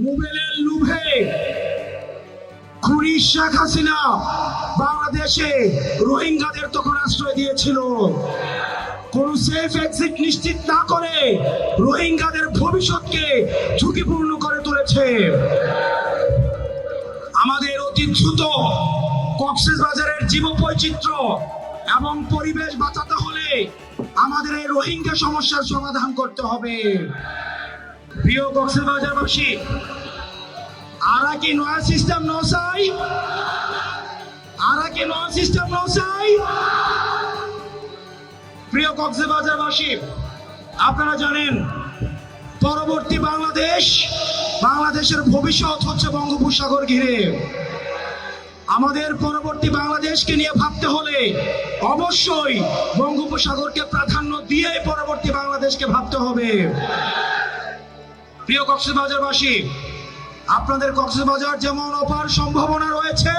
মোবাইলের লোভে খুনি শেখ হাসিনা বাংলাদেশে রোহিঙ্গাদের তখন আশ্রয় দিয়েছিল। কোন সেফ এক্সিট নিশ্চিত না করে রোহিঙ্গাদের ভবিষ্যৎকে ঝুঁকিপূর্ণ করে তুলেছে। আমাদের অতি দ্রুত কক্সবাজারের জীববৈচিত্র্য এবং পরিবেশ বাঁচাতে হলে আমাদের এই রোহিঙ্গা সমস্যার সমাধান করতে হবে। প্রিয় কক্সবাজারবাসী, আরা কি নয়া সিস্টেম নসাই? আরা কি নয়া সিস্টেম নসাই? প্রিয় কক্সবাজারবাসী, আপনারা জানেন পরবর্তী বাংলাদেশের ভবিষ্যৎ হচ্ছে বঙ্গোপসাগর ঘিরে। আমাদের পরবর্তী বাংলাদেশকে নিয়ে ভাবতে হলে অবশ্যই বঙ্গোপসাগরকে প্রাধান্য দিয়ে পরবর্তী বাংলাদেশকে ভাবতে হবে। প্রিয় কক্সবাজারবাসী, আপনাদের কক্সবাজার যেমন অপার সম্ভাবনা রয়েছে,